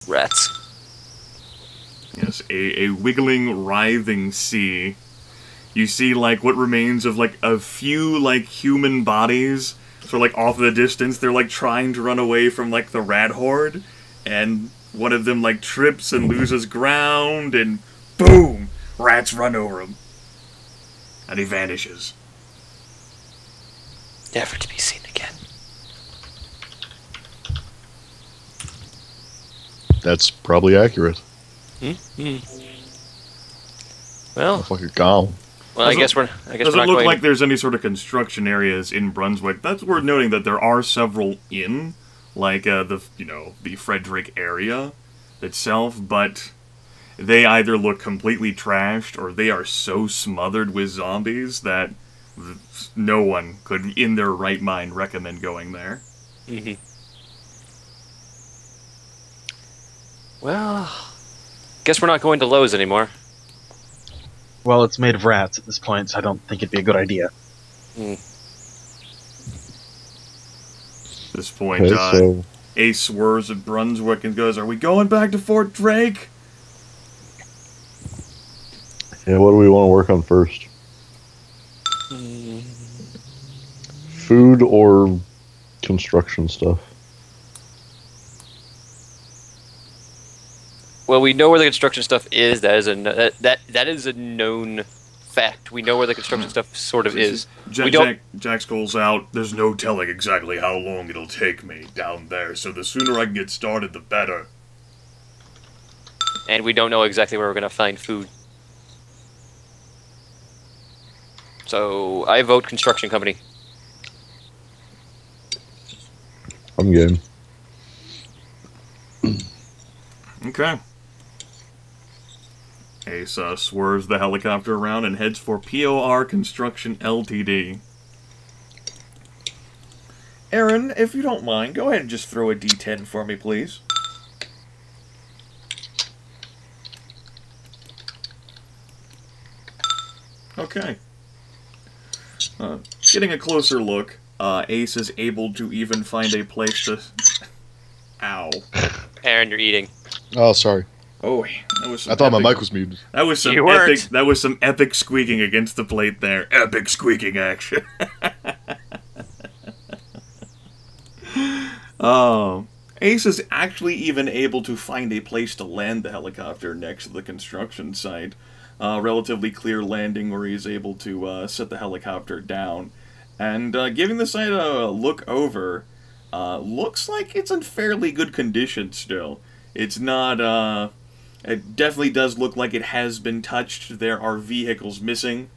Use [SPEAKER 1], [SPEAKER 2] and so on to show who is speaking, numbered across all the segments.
[SPEAKER 1] Rats.
[SPEAKER 2] Yes, a wiggling, writhing sea. You see, like, what remains of, like, a few, like, human bodies. So, like, off in the distance, they're, like, trying to run away from, like, the rat horde. And one of them, like, trips and loses ground, and boom! Rats run over him. And he vanishes.
[SPEAKER 1] Never to be seen again.
[SPEAKER 3] That's probably accurate.
[SPEAKER 1] Well,
[SPEAKER 3] Fucking gone.
[SPEAKER 1] well, I guess we're not
[SPEAKER 2] Doesn't look
[SPEAKER 1] going.
[SPEAKER 2] like there's any sort of construction areas in Brunswick. That's worth noting that there are several in, like the Frederick area itself, but they either look completely trashed or they are so smothered with zombies that no one could, in their right mind, recommend going there.
[SPEAKER 1] Well, guess we're not going to Lowe's anymore.
[SPEAKER 4] Well, it's made of rats at this point, so I don't think it'd be a good idea.
[SPEAKER 2] At this point,
[SPEAKER 3] Okay, so
[SPEAKER 2] Ace swerves at Brunswick and goes, "Are we going back to Fort Drake?"
[SPEAKER 3] yeah, what do we want to work on first? Food or construction stuff?
[SPEAKER 1] Well, we know where the construction stuff is. That is a known fact. We know where the construction stuff sort of is.
[SPEAKER 2] Jack calls out, "There's no telling exactly how long it'll take me down there, so the sooner I can get started, the better."
[SPEAKER 1] And we don't know exactly where we're going to find food. So, I vote construction company.
[SPEAKER 3] I'm game.
[SPEAKER 2] Okay. Ace swerves the helicopter around and heads for POR Construction Ltd. Aaron, if you don't mind, go ahead and just throw a D10 for me, please. Okay. Getting a closer look, Ace is able to even find a place to... Ow.
[SPEAKER 1] Aaron, you're eating.
[SPEAKER 3] Oh, sorry.
[SPEAKER 2] Oh, that was some
[SPEAKER 3] I thought my
[SPEAKER 2] epic-
[SPEAKER 3] mic was muted.
[SPEAKER 2] That was some
[SPEAKER 1] You
[SPEAKER 2] epic.
[SPEAKER 1] weren't.
[SPEAKER 2] That was some epic squeaking against the plate there. Epic squeaking action. Oh, Ace is actually even able to find a place to land the helicopter next to the construction site. Relatively clear landing where he's able to set the helicopter down, and giving the site a look over. Looks like it's in fairly good condition still. It's not. It definitely does look like it has been touched. There are vehicles missing,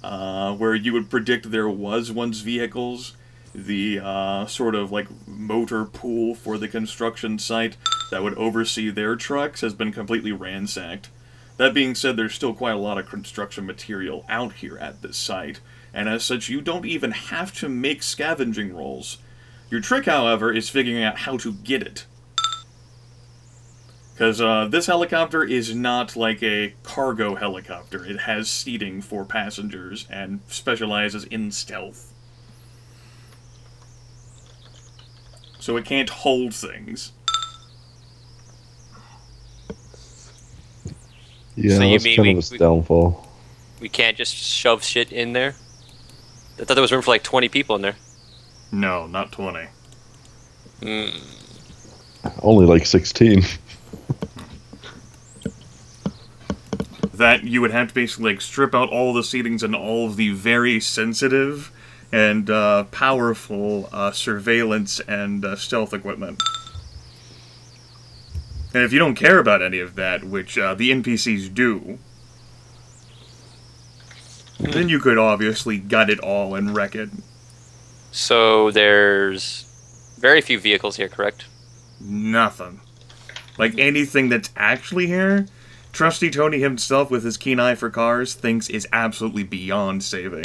[SPEAKER 2] where you would predict there was once vehicles. The sort of like motor pool for the construction site that would oversee their trucks has been completely ransacked. That being said, there's still quite a lot of construction material out here at this site, and as such, you don't even have to make scavenging rolls. Your trick, however, is figuring out how to get it. Because this helicopter is not like a cargo helicopter. It has seating for passengers and specializes in stealth. So it can't hold things.
[SPEAKER 3] Yeah,
[SPEAKER 1] So you
[SPEAKER 3] that's
[SPEAKER 1] mean
[SPEAKER 3] kind
[SPEAKER 1] we-
[SPEAKER 3] of its
[SPEAKER 1] we-
[SPEAKER 3] downfall.
[SPEAKER 1] We can't just shove shit in there? I thought there was room for like 20 people in there.
[SPEAKER 2] No, not 20.
[SPEAKER 3] Only like 16.
[SPEAKER 2] That you would have to basically like strip out all the seatings and all of the very sensitive and powerful surveillance and stealth equipment. And if you don't care about any of that, which the NPCs do, then you could obviously gut it all and wreck it.
[SPEAKER 1] So there's very few vehicles here, correct?
[SPEAKER 2] Nothing. Like anything that's actually here, Trusty Tony himself, with his keen eye for cars, thinks is absolutely beyond saving.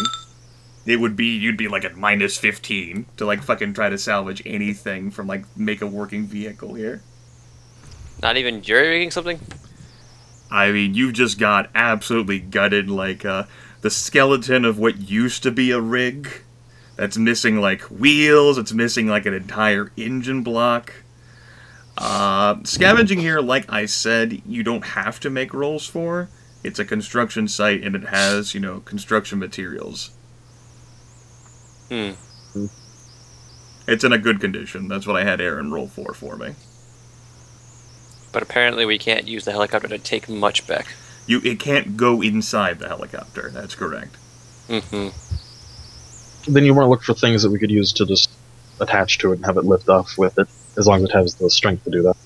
[SPEAKER 2] It would be, you'd be like at minus 15 to like fucking try to salvage anything from like make a working vehicle here.
[SPEAKER 1] Not even jury-rigging something?
[SPEAKER 2] I mean, you've just got absolutely gutted like the skeleton of what used to be a rig. That's missing like wheels, it's missing like an entire engine block. Scavenging here, like I said, you don't have to make rolls for. It's a construction site, and it has, construction materials. It's in a good condition. That's what I had Aaron roll for me.
[SPEAKER 1] But apparently we can't use the helicopter to take much back.
[SPEAKER 2] It can't go inside the helicopter. That's correct.
[SPEAKER 1] Mm-hmm.
[SPEAKER 4] Then you want to look for things that we could use to just attach to it and have it lift off with it, as long as it has the strength to do that.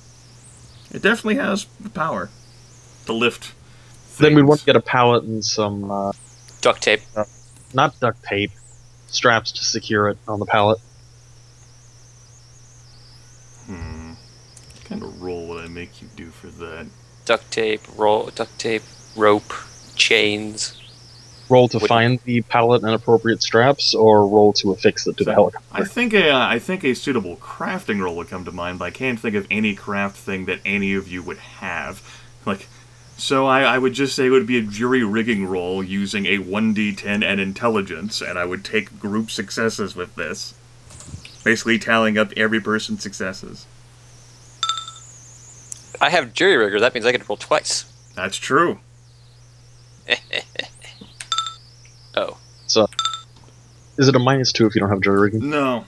[SPEAKER 2] It definitely has the power to lift things.
[SPEAKER 4] Then we'd want to get a pallet and some...
[SPEAKER 1] duct tape.
[SPEAKER 4] Not duct tape. Straps to secure it on the pallet.
[SPEAKER 2] What kind of roll would I make you do for that?
[SPEAKER 1] Duct tape, rope, chains.
[SPEAKER 4] Roll to find the pallet and appropriate straps, or roll to affix it to the helicopter?
[SPEAKER 2] I think a suitable crafting roll would come to mind, but I can't think of any craft thing that any of you would have. So I would just say it would be a jury rigging roll using a 1d10 and intelligence, and I would take group successes with this. Basically tallying up every person's successes.
[SPEAKER 1] I have jury rigger, that means I get to roll twice.
[SPEAKER 2] That's true.
[SPEAKER 1] Oh.
[SPEAKER 4] So, is it a -2 if you don't have jury rigging?
[SPEAKER 2] No.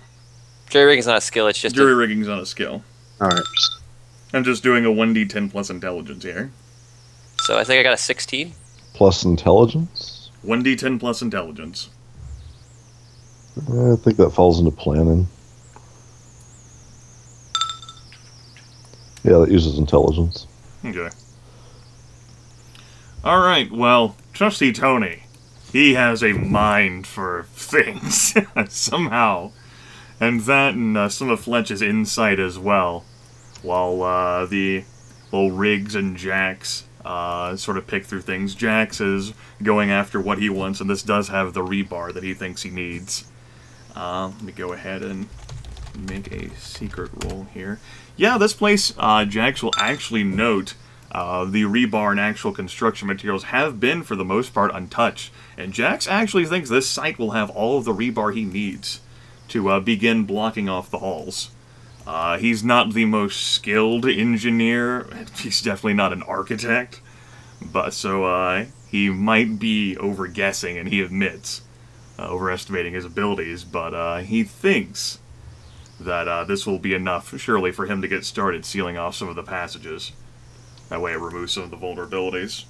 [SPEAKER 1] Jury rigging's not a skill, it's just
[SPEAKER 2] Jury rigging's not a skill.
[SPEAKER 4] Alright.
[SPEAKER 2] I'm just doing a 1d10 plus intelligence here.
[SPEAKER 1] So I think I got a 16.
[SPEAKER 3] Plus intelligence?
[SPEAKER 2] 1d10 plus intelligence.
[SPEAKER 3] I think that falls into planning. Yeah, that uses intelligence.
[SPEAKER 2] Okay. Alright, well, Trusty Tony, he has a mind for things, somehow. And that and some of Fletch's insight as well. While the little Riggs and Jax sort of pick through things. Jax is going after what he wants, and this does have the rebar that he thinks he needs. Let me go ahead and make a secret roll here. Yeah, this place, Jax will actually note the rebar and actual construction materials have been, for the most part, untouched. And Jax actually thinks this site will have all of the rebar he needs to begin blocking off the halls. He's not the most skilled engineer. He's definitely not an architect. But so he might be overguessing, and he admits overestimating his abilities. But he thinks that this will be enough, surely, for him to get started sealing off some of the passages. That way it removes some of the vulnerabilities.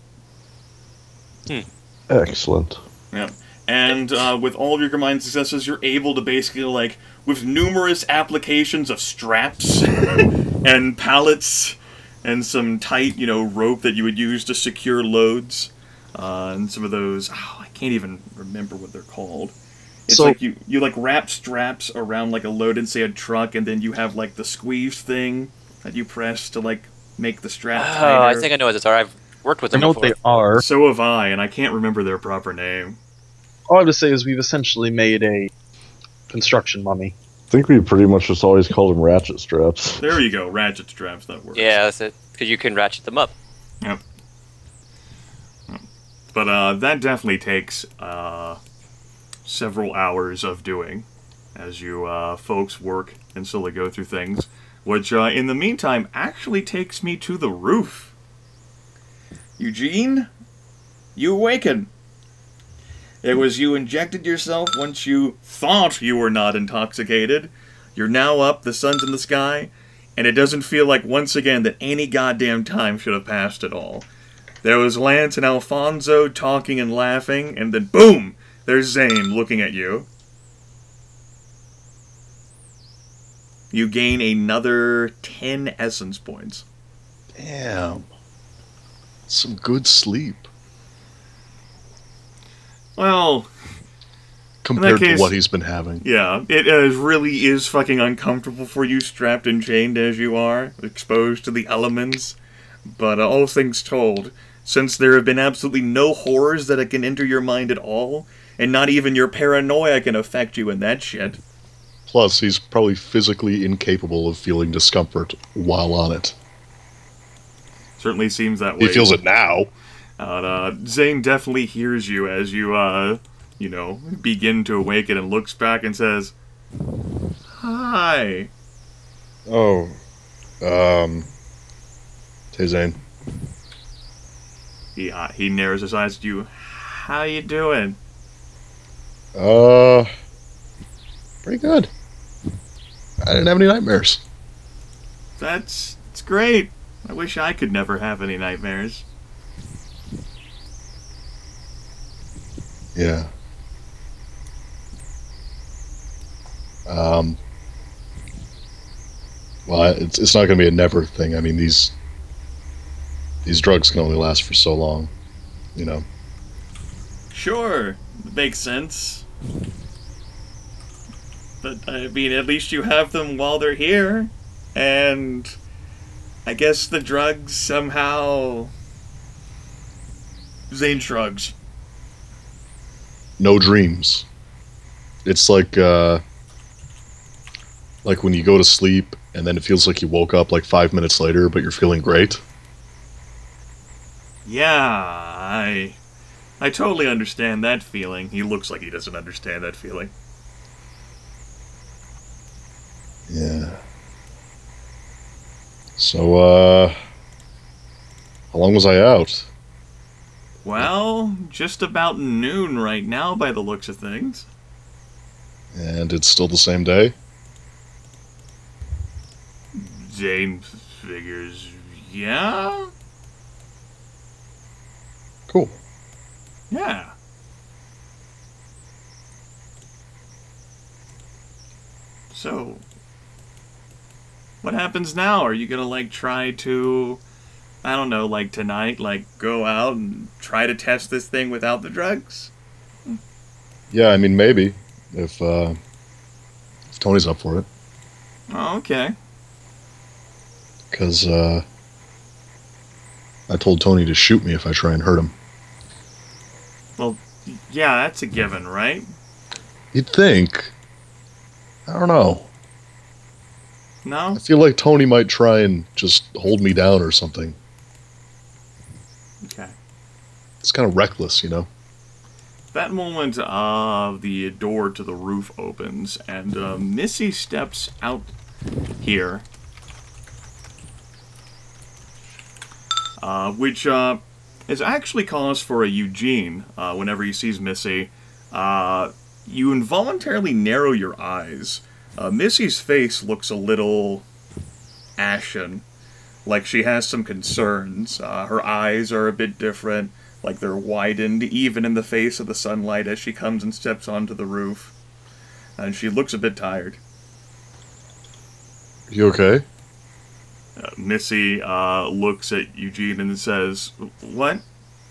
[SPEAKER 3] Excellent.
[SPEAKER 2] Yeah. And with all of your combined successes, you're able to basically, like, with numerous applications of straps and pallets and some tight, rope that you would use to secure loads, and some of those, I can't even remember what they're called. It's
[SPEAKER 4] so,
[SPEAKER 2] like you wrap straps around, like, a load in, say, a truck, and then you have, like, the squeeze thing that you press to, like, make the strap tighter.
[SPEAKER 1] Oh, I think I know what these are. I've worked with them
[SPEAKER 4] I know
[SPEAKER 1] before.
[SPEAKER 4] what they are.
[SPEAKER 2] So have I, and I can't remember their proper name.
[SPEAKER 4] All I have to say is we've essentially made a construction mummy.
[SPEAKER 3] I think we pretty much just always called them ratchet straps.
[SPEAKER 2] There you go, ratchet straps, that works.
[SPEAKER 1] Yeah, that's it. Because you can ratchet them up.
[SPEAKER 2] Yep. But that definitely takes several hours of doing as you folks work and slowly go through things, which in the meantime actually takes me to the roof. Eugene, you awaken. It was you injected yourself once you thought you were not intoxicated. You're now up, the sun's in the sky, and it doesn't feel like once again that any goddamn time should have passed at all. There was Lance and Alfonso talking and laughing, and then boom! There's Zane looking at you. You gain another 10 essence points.
[SPEAKER 5] Damn. Some good sleep.
[SPEAKER 2] Well,
[SPEAKER 5] compared
[SPEAKER 2] case,
[SPEAKER 5] to what he's been having.
[SPEAKER 2] Yeah, it really is fucking uncomfortable for you, strapped and chained as you are, exposed to the elements. But all things told, since there have been absolutely no horrors that can enter your mind at all, and not even your paranoia can affect you in that shit.
[SPEAKER 5] Plus, he's probably physically incapable of feeling discomfort while on it.
[SPEAKER 2] Certainly seems that way.
[SPEAKER 5] He feels it now.
[SPEAKER 2] Zane definitely hears you as you, begin to awaken and looks back and says, "Hi."
[SPEAKER 3] Oh,
[SPEAKER 5] Hey, Zane.
[SPEAKER 2] He narrows his eyes at you. How you doing?
[SPEAKER 5] Pretty good. I didn't have any nightmares.
[SPEAKER 2] It's great. I wish I could never have any nightmares.
[SPEAKER 5] Yeah. Well, it's not going to be a never thing. I mean, these drugs can only last for so long, you know.
[SPEAKER 2] Sure, makes sense. But, I mean, at least you have them while they're here. And I guess the drugs somehow... Zane shrugs.
[SPEAKER 5] No dreams. It's like when you go to sleep and then it feels like you woke up like 5 minutes later, but you're feeling great.
[SPEAKER 2] Yeah, I totally understand that feeling. He looks like he doesn't understand that feeling.
[SPEAKER 5] Yeah. So, how long was I out?
[SPEAKER 2] Well, just about noon right now by the looks of things.
[SPEAKER 5] And it's still the same day?
[SPEAKER 2] Zane figures, yeah?
[SPEAKER 5] Cool.
[SPEAKER 2] Yeah. So, what happens now? Are you gonna, like, try to, I don't know, like, tonight, like, go out and try to test this thing without the drugs?
[SPEAKER 5] Yeah, I mean, maybe. If Tony's up for it.
[SPEAKER 2] Oh, okay.
[SPEAKER 5] Because, I told Tony to shoot me if I try and hurt him.
[SPEAKER 2] Well, yeah, that's a given, right?
[SPEAKER 5] You'd think. I don't know.
[SPEAKER 2] No?
[SPEAKER 5] I feel like Tony might try and just hold me down or something.
[SPEAKER 2] Okay.
[SPEAKER 5] It's kind of reckless, you know?
[SPEAKER 2] That moment, the door to the roof opens, and Missy steps out here. Which is actually cause for a Eugene. Whenever he sees Missy, you involuntarily narrow your eyes. Missy's face looks a little ashen, like she has some concerns. Her eyes are a bit different, like they're widened even in the face of the sunlight as she comes and steps onto the roof. And she looks a bit tired.
[SPEAKER 5] You okay?
[SPEAKER 2] Missy looks at Eugene and says, "What?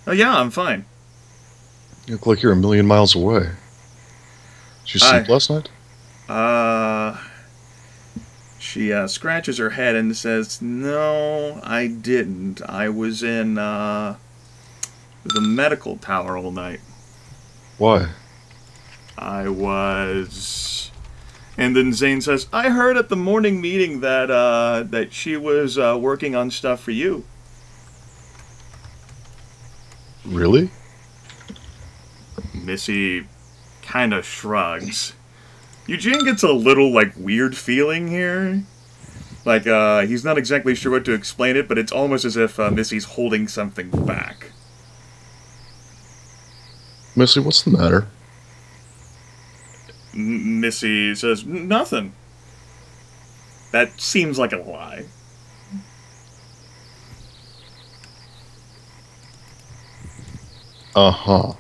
[SPEAKER 2] Oh yeah, I'm fine."
[SPEAKER 5] You look like you're a million miles away. Did you sleep last night?
[SPEAKER 2] She scratches her head and says, "No, I didn't. I was in the medical tower all night."
[SPEAKER 5] Why?
[SPEAKER 2] I was... And then Zane says, "I heard at the morning meeting that that she was working on stuff for you."
[SPEAKER 5] Really?
[SPEAKER 2] Missy kind of shrugs. Eugene gets a little, like, weird feeling here. Like, he's not exactly sure what to explain it, but it's almost as if Missy's holding something back.
[SPEAKER 5] Missy, what's the matter?
[SPEAKER 2] Missy says, "Nothing." That seems like a lie.
[SPEAKER 5] Uh-huh.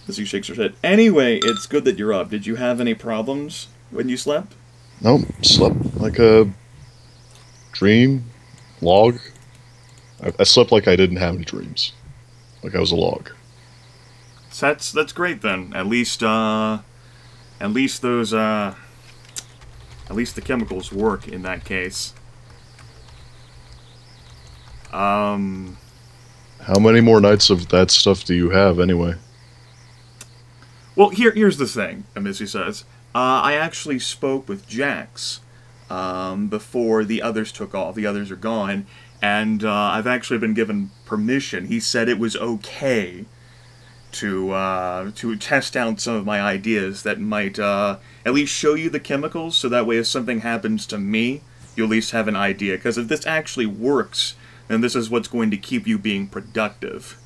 [SPEAKER 2] Missy shakes her head. "Anyway, it's good that you're up. Did you have any problems when you slept?"
[SPEAKER 5] Nope, slept like a dream log. I slept like I didn't have any dreams. Like I was a log.
[SPEAKER 2] So that's great then. At least those at least the chemicals work in that case.
[SPEAKER 5] How many more nights of that stuff do you have anyway?
[SPEAKER 2] Well, here's the thing, Missy says. I actually spoke with Jax before the others took off. The others are gone, and I've actually been given permission. He said it was okay to test out some of my ideas that might at least show you the chemicals, so that way if something happens to me, you at least have an idea. Because if this actually works, then this is what's going to keep you being productive.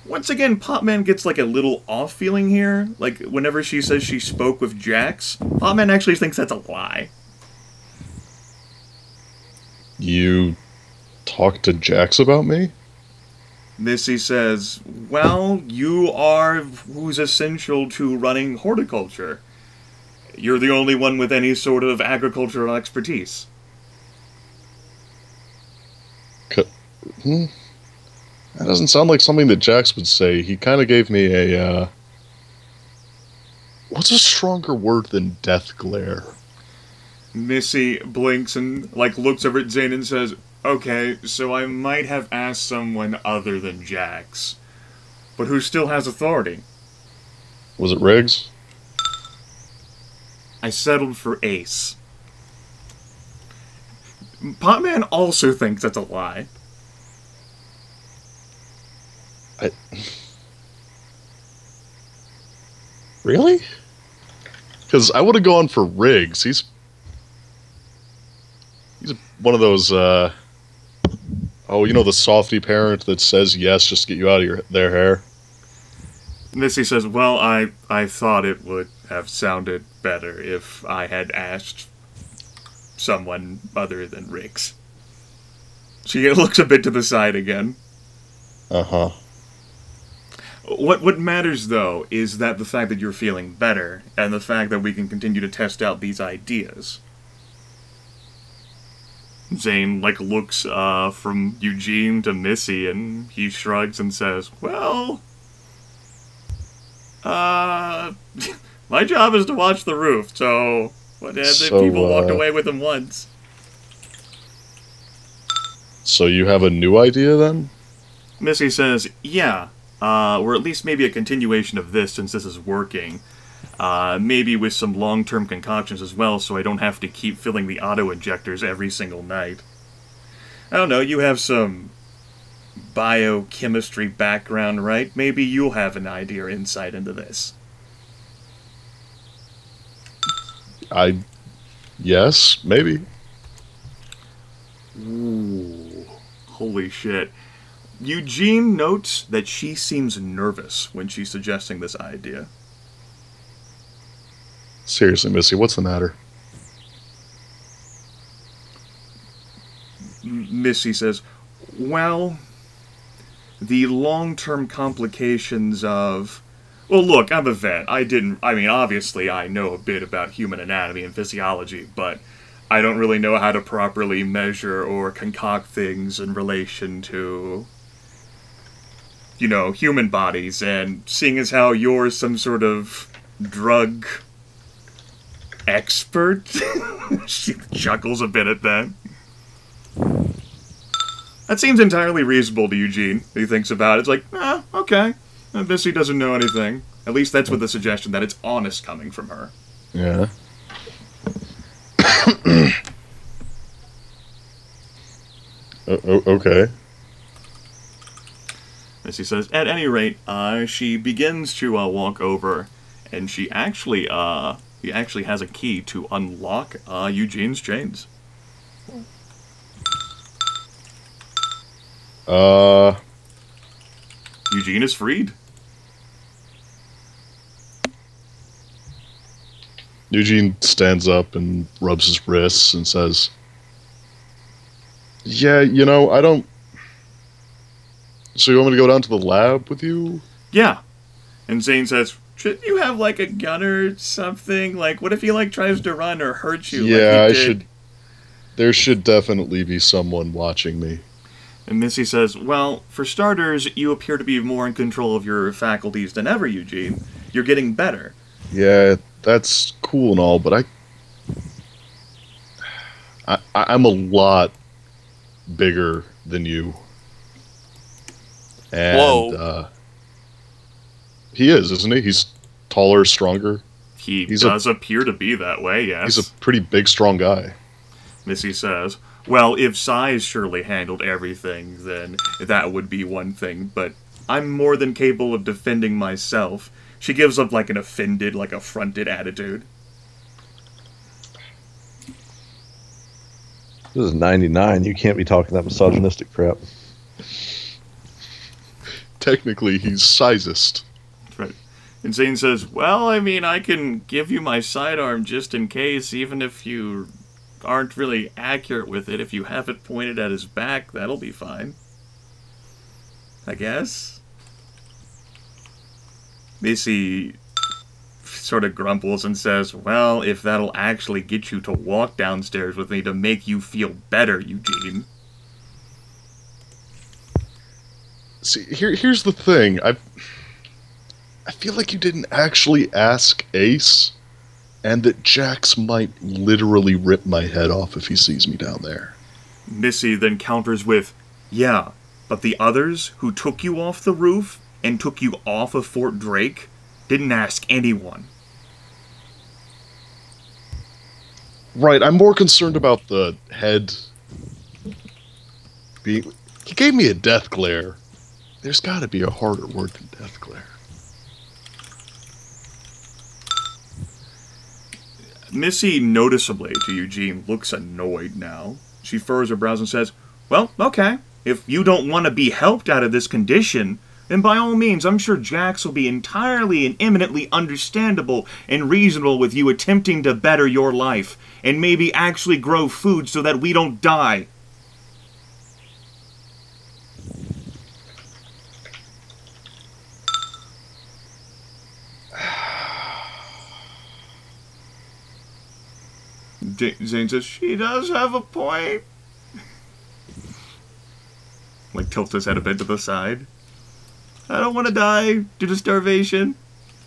[SPEAKER 2] Once again, Potman gets like a little off feeling here. Like, whenever she says she spoke with Jax, Potman actually thinks that's a lie.
[SPEAKER 5] You talked to Jax about me?
[SPEAKER 2] Missy says, well, you are who's essential to running horticulture. You're the only one with any sort of agricultural expertise.
[SPEAKER 5] That doesn't sound like something that Jax would say. He kind of gave me a, what's a stronger word than death glare?
[SPEAKER 2] Missy blinks and, like, looks over at Zane and says, okay, so I might have asked someone other than Jax. But who still has authority?
[SPEAKER 5] Was it Riggs?
[SPEAKER 2] I settled for Ace. Potman also thinks that's a lie.
[SPEAKER 5] Really? Because I would have gone for Riggs. He's one of those, oh, you know, the softy parent that says yes just to get you out of their hair?
[SPEAKER 2] Missy says, well, I thought it would have sounded better if I had asked someone other than Riggs. She looks a bit to the side again.
[SPEAKER 5] Uh-huh.
[SPEAKER 2] What matters, though, is that the fact that you're feeling better, and the fact that we can continue to test out these ideas. Zane, like, looks from Eugene to Missy, and he shrugs and says, well, my job is to watch the roof, so people walked away with him once.
[SPEAKER 5] So you have a new idea, then?
[SPEAKER 2] Missy says, yeah, or at least maybe a continuation of this, since this is working. Maybe with some long-term concoctions as well, so I don't have to keep filling the auto-injectors every single night. I don't know, you have some biochemistry background, right? Maybe you'll have an idea or insight into this.
[SPEAKER 5] Yes, maybe.
[SPEAKER 2] Ooh, holy shit. Eugene notes that she seems nervous when she's suggesting this idea.
[SPEAKER 5] Seriously, Missy, what's the matter?
[SPEAKER 2] Missy says, well, the long-term complications of... Well, look, I'm a vet. Obviously I know a bit about human anatomy and physiology, but I don't really know how to properly measure or concoct things in relation to, you know, human bodies, and seeing as how you're some sort of drug expert, she chuckles a bit at that. That seems entirely reasonable to Eugene. He thinks about it. It's like, okay. Missy doesn't know anything. At least that's with the suggestion that it's honest coming from her.
[SPEAKER 5] Yeah. Okay.
[SPEAKER 2] Missy says, at any rate, she begins to walk over, and he actually has a key to unlock Eugene's chains. Eugene is freed.
[SPEAKER 5] Eugene stands up and rubs his wrists and says, yeah, you know, I don't... So you want me to go down to the lab with you?
[SPEAKER 2] Yeah. And Zane says, shouldn't you have, like, a gun or something? Like, what if he, like, tries to run or hurt you?
[SPEAKER 5] Yeah,
[SPEAKER 2] like he did?
[SPEAKER 5] There should definitely be someone watching me.
[SPEAKER 2] And Missy says, well, for starters, you appear to be more in control of your faculties than ever, Eugene. You're getting better.
[SPEAKER 5] Yeah, that's cool and all, but I'm a lot bigger than you. And,
[SPEAKER 1] whoa.
[SPEAKER 5] He is, isn't he? He's taller, stronger.
[SPEAKER 2] He does appear to be that way, yes.
[SPEAKER 5] He's a pretty big, strong guy.
[SPEAKER 2] Missy says, well, if size surely handled everything, then that would be one thing, but I'm more than capable of defending myself. She gives up like an offended, like affronted attitude.
[SPEAKER 3] This is 99. You can't be talking that misogynistic crap.
[SPEAKER 5] Technically, he's sizist.
[SPEAKER 2] Right. And Zane says, well, I mean, I can give you my sidearm just in case, even if you aren't really accurate with it. If you have it pointed at his back, that'll be fine. I guess? Missy sort of grumples and says, well, if that'll actually get you to walk downstairs with me to make you feel better, Eugene.
[SPEAKER 5] See, here's the thing. I feel like you didn't actually ask Ace, and that Jax might literally rip my head off if he sees me down there.
[SPEAKER 2] Missy then counters with, yeah, but the others who took you off the roof and took you off of Fort Drake didn't ask anyone.
[SPEAKER 5] Right, I'm more concerned about the head being... He gave me a death glare. There's gotta be a harder word than death glare.
[SPEAKER 2] Missy, noticeably to Eugene, looks annoyed now. She furrows her brows and says, well, okay, if you don't want to be helped out of this condition, then by all means, I'm sure Jax will be entirely and eminently understandable and reasonable with you attempting to better your life, and maybe actually grow food so that we don't die. Zane says, she does have a point. Like, tilts his head a bit to the side. I don't want to die due to starvation.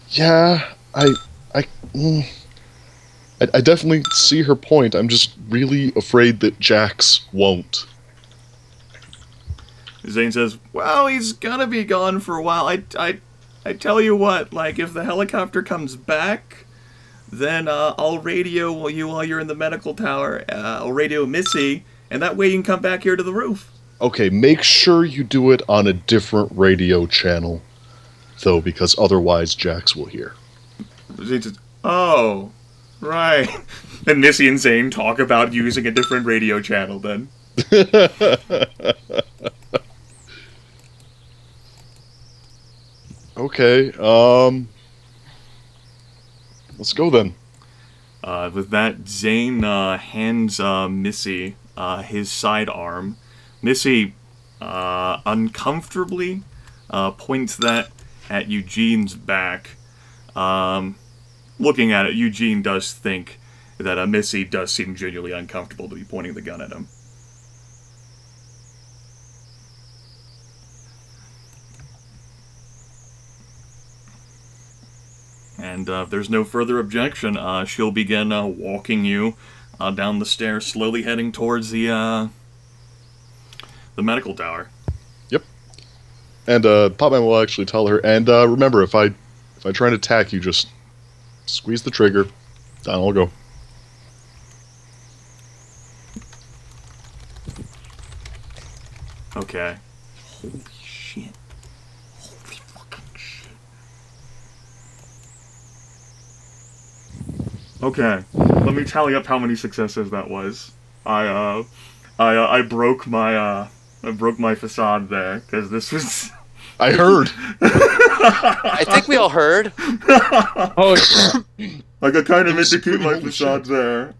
[SPEAKER 5] Yeah, I definitely see her point. I'm just really afraid that Jax won't.
[SPEAKER 2] Zane says, well, he's gonna be gone for a while. I tell you what, like, if the helicopter comes back, then I'll radio you while you're in the medical tower. I'll radio Missy, and that way you can come back here to the roof.
[SPEAKER 5] Okay, make sure you do it on a different radio channel, though, because otherwise Jax will hear.
[SPEAKER 2] Zane says, oh, right. And Missy and Zane talk about using a different radio channel then.
[SPEAKER 5] Okay, let's go then.
[SPEAKER 2] With that, Zane hands Missy his sidearm. Missy uncomfortably points that at Eugene's back. Looking at it, Eugene does think that Missy does seem genuinely uncomfortable to be pointing the gun at him. And if there's no further objection, she'll begin walking you down the stairs, slowly heading towards the medical tower.
[SPEAKER 5] Yep. And Potman will actually tell her, and remember, if I try and attack you, just squeeze the trigger. Down I'll go.
[SPEAKER 2] Okay. Holy shit. Holy fucking shit. Okay, let me tally up how many successes that was. I broke my facade there because this was.
[SPEAKER 5] I heard.
[SPEAKER 1] I think we all heard.
[SPEAKER 4] Oh, yeah.
[SPEAKER 2] Like, I kind of meant to keep my facade there.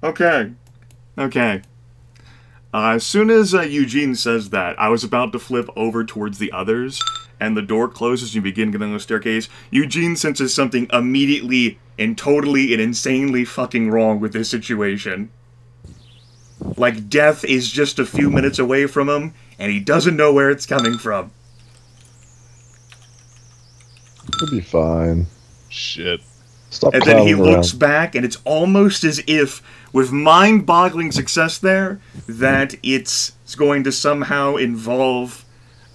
[SPEAKER 2] Okay. Okay. As soon as Eugene says that, I was about to flip over towards the others, and the door closes and you begin getting on the staircase. Eugene senses something immediately and totally and insanely fucking wrong with this situation. Like, death is just a few minutes away from him, and he doesn't know where it's coming from.
[SPEAKER 3] It'll be fine.
[SPEAKER 5] Shit.
[SPEAKER 3] Stop
[SPEAKER 2] And then he
[SPEAKER 3] clowning
[SPEAKER 2] looks
[SPEAKER 3] around.
[SPEAKER 2] back, and it's almost as if, with mind-boggling success there, that it's going to somehow involve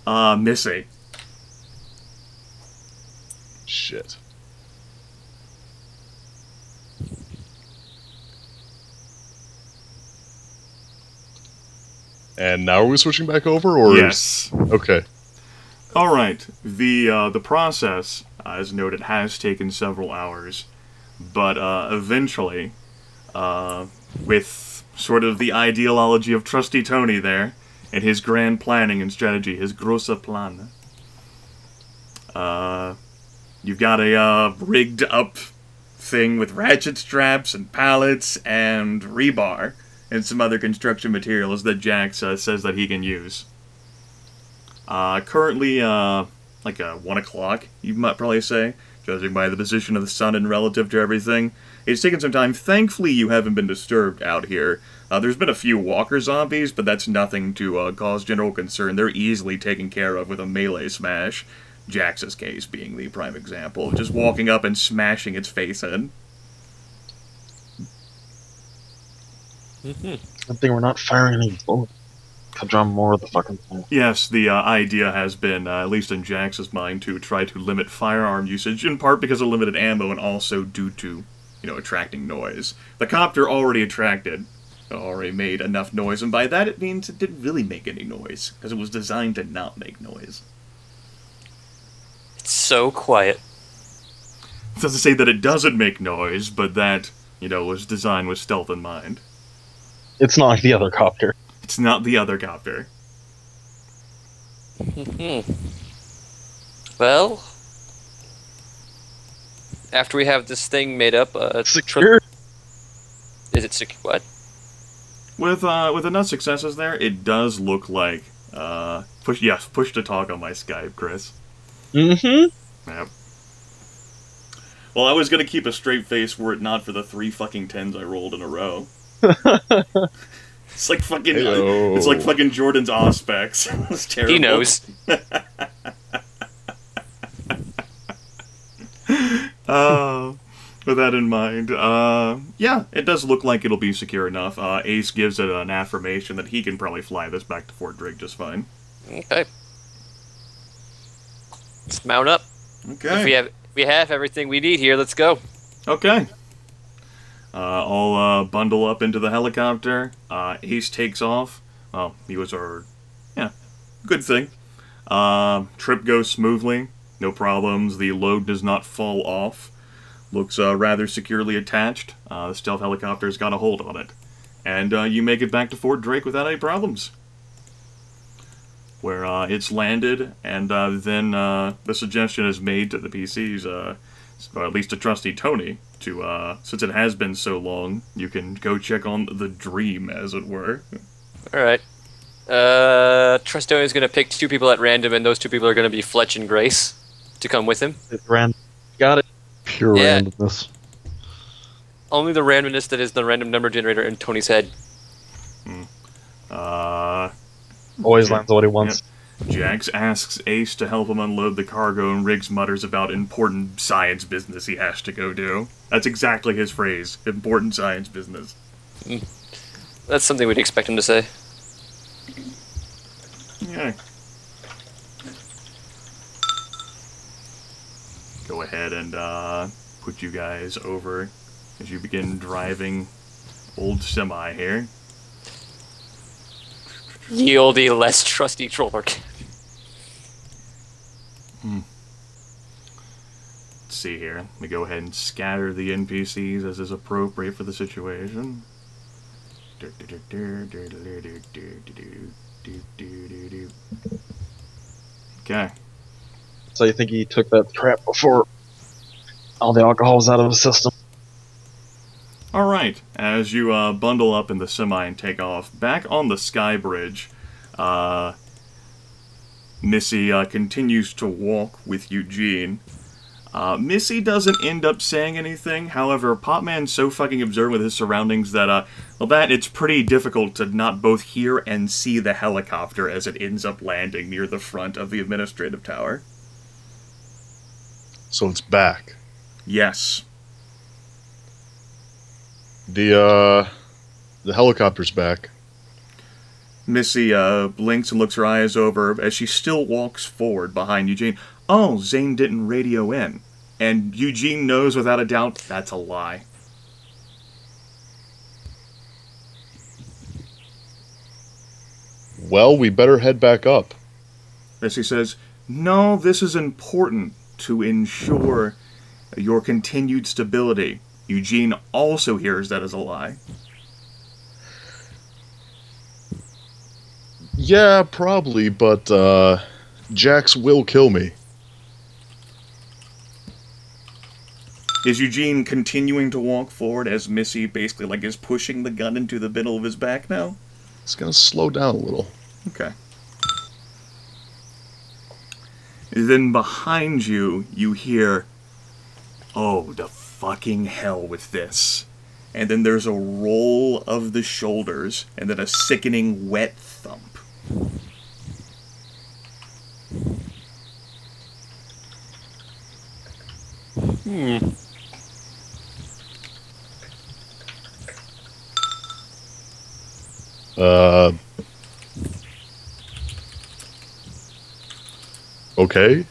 [SPEAKER 2] Missy.
[SPEAKER 5] Shit. And now are we switching back over, or
[SPEAKER 2] Yes.
[SPEAKER 5] Okay.
[SPEAKER 2] All right. The process, as noted, has taken several hours, but eventually, with sort of the ideology of Trusty Tony there, and his grand planning and strategy, his grosse plan, you've got a rigged up thing with ratchet straps and pallets and rebar and some other construction materials that Jax says that he can use. Currently, like 1 o'clock, you might probably say, judging by the position of the sun and relative to everything. It's taken some time. Thankfully, you haven't been disturbed out here. There's been a few walker zombies, but that's nothing to cause general concern. They're easily taken care of with a melee smash. Jax's case being the prime example, just walking up and smashing its face in.
[SPEAKER 4] Good thing we're not firing any bullets. Could draw more of the fucking thing.
[SPEAKER 2] Yes, the idea has been, at least in Jax's mind, to try to limit firearm usage, in part because of limited ammo and also due to, attracting noise. The copter already made enough noise, and by that it means it didn't really make any noise, because it was designed to not make noise.
[SPEAKER 1] It's so quiet.
[SPEAKER 2] It doesn't say that it doesn't make noise, but that, was designed with stealth in mind.
[SPEAKER 4] It's not like the other copter.
[SPEAKER 2] It's not the other copter.
[SPEAKER 1] Well, after we have this thing made up,
[SPEAKER 4] Secure.
[SPEAKER 1] Is it secure? What?
[SPEAKER 2] With enough successes there, it does look like push to talk on my Skype, Chris.
[SPEAKER 4] Mm-hmm.
[SPEAKER 2] Yep. Well, I was gonna keep a straight face were it not for the 3 fucking 10s I rolled in a row. It's like fucking.
[SPEAKER 5] Hello.
[SPEAKER 2] It's like fucking Jordan's Auspex. It's terrible.
[SPEAKER 1] He knows.
[SPEAKER 2] With that in mind, yeah, it does look like it'll be secure enough. Ace gives it an affirmation that he can probably fly this back to Fort Drake just fine.
[SPEAKER 1] Okay. Let's mount up.
[SPEAKER 2] Okay.
[SPEAKER 1] If we have everything we need here, let's go.
[SPEAKER 2] Okay. I'll bundle up into the helicopter. Ace takes off. Well, he was our... Yeah, good thing. Trip goes smoothly. No problems. The load does not fall off. Looks rather securely attached. The stealth helicopter's got a hold on it. And you make it back to Fort Drake without any problems. Where it's landed, and then the suggestion is made to the PCs, or at least to Trusty Tony, to, since it has been so long, you can go check on the dream, as it were.
[SPEAKER 1] Alright. Trusty Tony's going to pick 2 people at random, and those 2 people are going to be Fletch and Grace to come with him.
[SPEAKER 4] It's random. Got it.
[SPEAKER 3] Pure
[SPEAKER 1] Yeah.
[SPEAKER 3] randomness.
[SPEAKER 1] Only the randomness that is the random number generator in Tony's head.
[SPEAKER 4] Always lands what he wants.
[SPEAKER 2] Yep. Jax asks Ace to help him unload the cargo, and Riggs mutters about important science business he has to go do. That's exactly his phrase, important science business.
[SPEAKER 1] That's something we'd expect him to say.
[SPEAKER 2] Yeah. Go ahead and put you guys over as you begin driving old semi here.
[SPEAKER 1] Ye olde less trusty troller.
[SPEAKER 2] Let's see here. Let me go ahead and scatter the NPCs as is appropriate for the situation. Okay.
[SPEAKER 4] So you think he took that trap before all the alcohol was out of his system?
[SPEAKER 2] Alright, as you bundle up in the semi and take off, back on the sky bridge, Missy continues to walk with Eugene. Missy doesn't end up saying anything, however, Potman's so fucking observant with his surroundings that, it's pretty difficult to not both hear and see the helicopter as it ends up landing near the front of the administrative tower.
[SPEAKER 5] So it's back.
[SPEAKER 2] Yes.
[SPEAKER 5] The helicopter's back.
[SPEAKER 2] Missy blinks and looks her eyes over as she still walks forward behind Eugene. Oh, Zane didn't radio in. And Eugene knows without a doubt that's a lie.
[SPEAKER 5] Well, we better head back up.
[SPEAKER 2] Bessie says, "No, this is important to ensure your continued stability." Eugene also hears that as a lie.
[SPEAKER 5] Yeah, probably, but, Jax will kill me.
[SPEAKER 2] Is Eugene continuing to walk forward as Missy basically like is pushing the gun into the middle of his back now?
[SPEAKER 5] It's gonna slow down a little.
[SPEAKER 2] Okay. Then behind you, you hear, "Oh, the fucking hell with this." And then there's a roll of the shoulders, and then a sickening wet thump.
[SPEAKER 5] Okay.